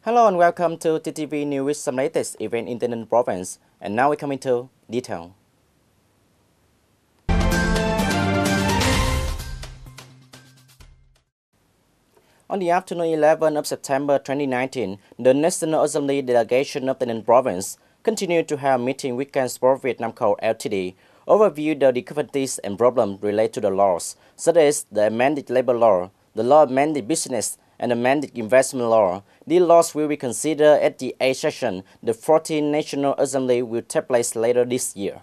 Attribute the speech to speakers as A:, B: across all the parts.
A: Hello and welcome to TTV News with some latest event in the Ninh province. And now we come into detail. On the afternoon 11 of September 2019, the National Assembly delegation of the Ninh province continued to have a meeting with Sport Vietnam Co. Ltd. Overview the difficulties and problems related to the laws, such as the amended labor law, the law amended business, and the amended investment law. These laws will be considered at the 8th session. The 14th National Assembly will take place later this year.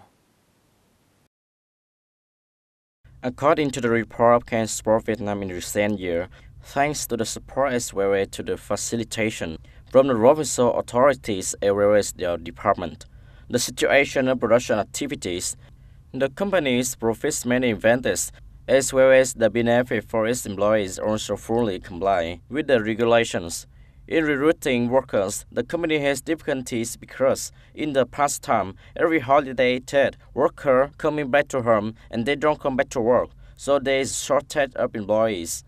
A: According to the report of Sport Vietnam in recent years, thanks to the support as well as to the facilitation from the provincial authorities as well as their department, the situation of production activities, the companies profits many advantages, as well as the benefit for its employees also fully comply with the regulations. In recruiting workers, the company has difficulties because in the past time, every holiday that workers coming back to home and they don't come back to work, so there is shortage of employees.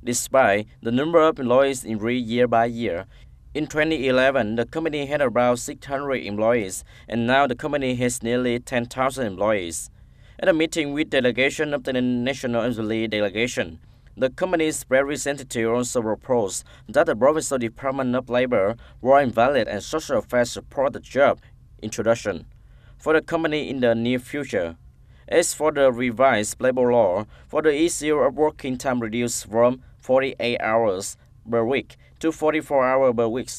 A: Despite the number of employees increase year by year, in 2011, the company had about 600 employees, and now the company has nearly 10,000 employees. At a meeting with delegation of the National Assembly delegation, the company's representative also proposed that the Provincial Department of Labor, Work Invalid and Social Affairs support the job introduction for the company in the near future. As for the revised labor law, for the issue of working time reduced from 48 hours per week to 44 hours per week,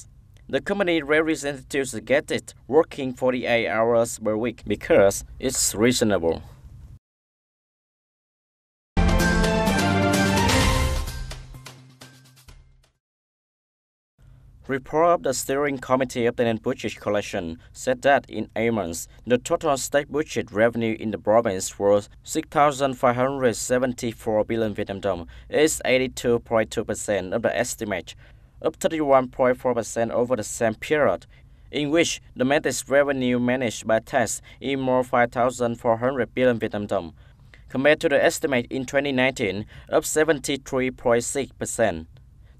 A: the company representatives suggested working 48 hours per week because it's reasonable. Report of the steering committee of the Ninh budget collection said that in 8 months, the total state budget revenue in the province was 6,574 billion Vietnam dong, is 82.2% of the estimate, up 31.4% over the same period, in which domestic revenue managed by tax is more 5,400 billion Vietnam dong, compared to the estimate in 2019 of 73.6%.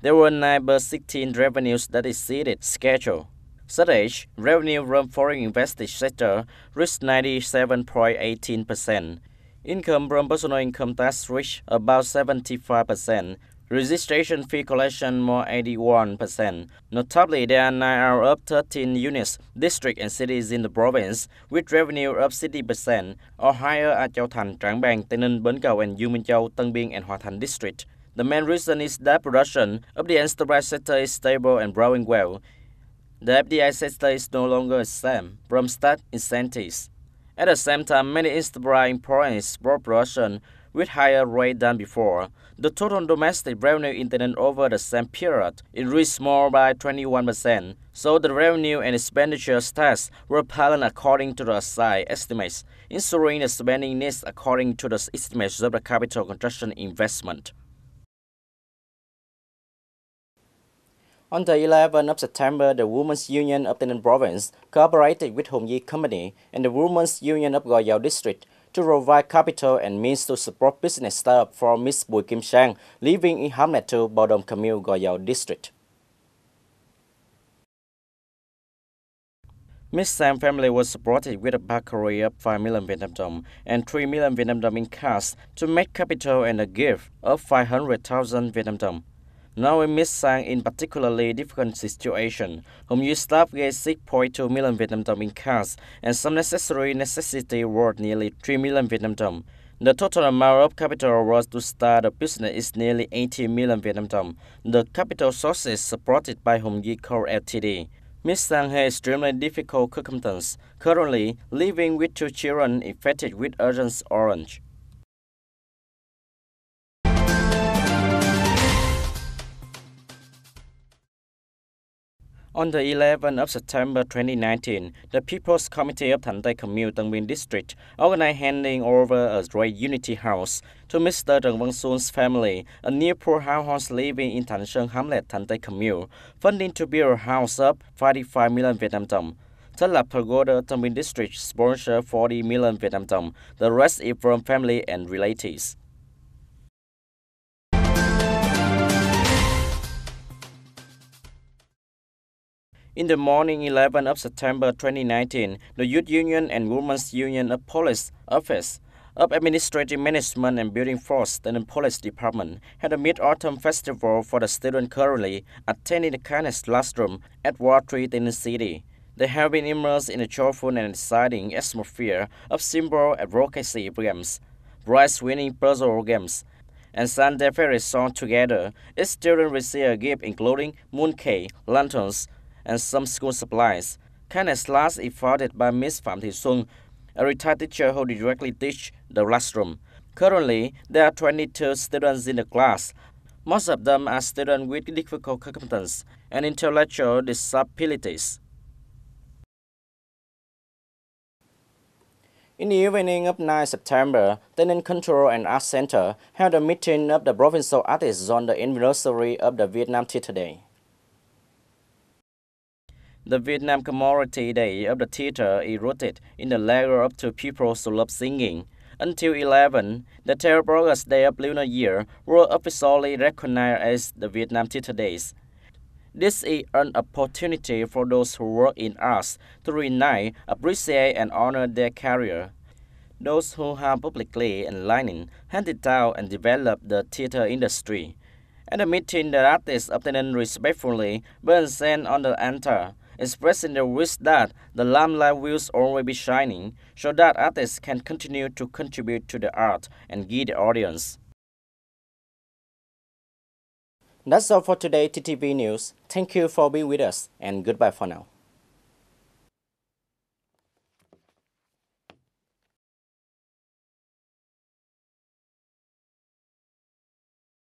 A: There were 9 but 16 revenues that exceeded schedule. Such as revenue from foreign invested sector reached 97.18%. Income from personal income tax reached about 75%. Registration fee collection more 81%. Notably, there are 9 out of 13 units, districts and cities in the province with revenue of 60% or higher at Châu Thành, Trảng Bàng, Tây Ninh, Bến Cầu and U Minh Châu, Tân Biên and Hòa Thành district. The main reason is that production of the enterprise sector is stable and growing well. The FDI sector is no longer exempt from state incentives. At the same time, many enterprise import and export production with higher rate than before. The total domestic revenue in the Ninh over the same period increased more by 21%, so the revenue and expenditure tax were balanced according to the assigned estimates, ensuring the spending needs according to the estimates of the capital construction investment. On the 11th of September, the Women's Union of the Ninh province cooperated with Hồng Duy Company and the Women's Union of Gò Dầu District to provide capital and means to support business startup for Ms. Bùi Kim Sang, living in Hamlet 2, Bảo Đồng Commune, Gò Dầu District. Ms. Sam's family was supported with a backstory of 5 million Vietnam dong and 3 million Vietnam dong in cash to make capital and a gift of 500,000 Vietnam dong. Now in Ms. Sang in particularly difficult situation, Hồng Duy staff gave 6.2 million Vietnam dong in cash and some necessity worth nearly 3 million Vietnam dong. The total amount of capital was to start a business is nearly 80 million Vietnam dong. The capital sources supported by Hồng Duy Co. Ltd. Ms. Sang has extremely difficult circumstances, currently living with 2 children infected with Agent Orange. On the 11th of September 2019, the People's Committee of Thanh Tây Commune, Tân Biên District organized handing over a Great Unity House to Mr. Trần Văn Xuân family, a near poor household living in Thanh Sơn Hamlet, Thanh Tây Commune, funding to build a house of 45 million Vietnam dong. Tân Lập Pagoda, Tân Biên District sponsor 40 million Vietnam dong. The rest is from family and relatives. In the morning 11 of September 2019, the Youth Union and Women's Union of Police Office of Administrative Management and Building Force in the Police Department had a Mid-Autumn Festival for the students currently attending the Kenneth classroom at Ward 3 in City. They have been immersed in a joyful and exciting atmosphere of symbol advocacy games, prize-winning puzzle games, and sang their favorite song together. Each student received a gift including mooncake, lanterns, and some school supplies. Kenneth class is founded by Miss Phạm Thị Xuân, a retired teacher who directly teaches the classroom. Currently, there are 22 students in the class. Most of them are students with difficult competence and intellectual disabilities. In the evening of 9 September, the Ninh Cultural and Arts Center held a meeting of the provincial artists on the anniversary of the Vietnam Theatre Day. The Vietnam Commemorative Day of the Theatre is rooted in the legacy of two people who love singing. Until 11, the 12th August Day of Lunar Year was officially recognized as the Vietnam Theatre Days. This is an opportunity for those who work in arts to reunite, appreciate, and honor their career. Those who have publicly enlightened, handed down, and developed the theater industry. At the meeting, the artists obtained respectfully burns on the altar, expressing the wish that the lamplight will always be shining, so that artists can continue to contribute to the art and give the audience. That's all for today, TTV News. Thank you for being with us, and goodbye for now.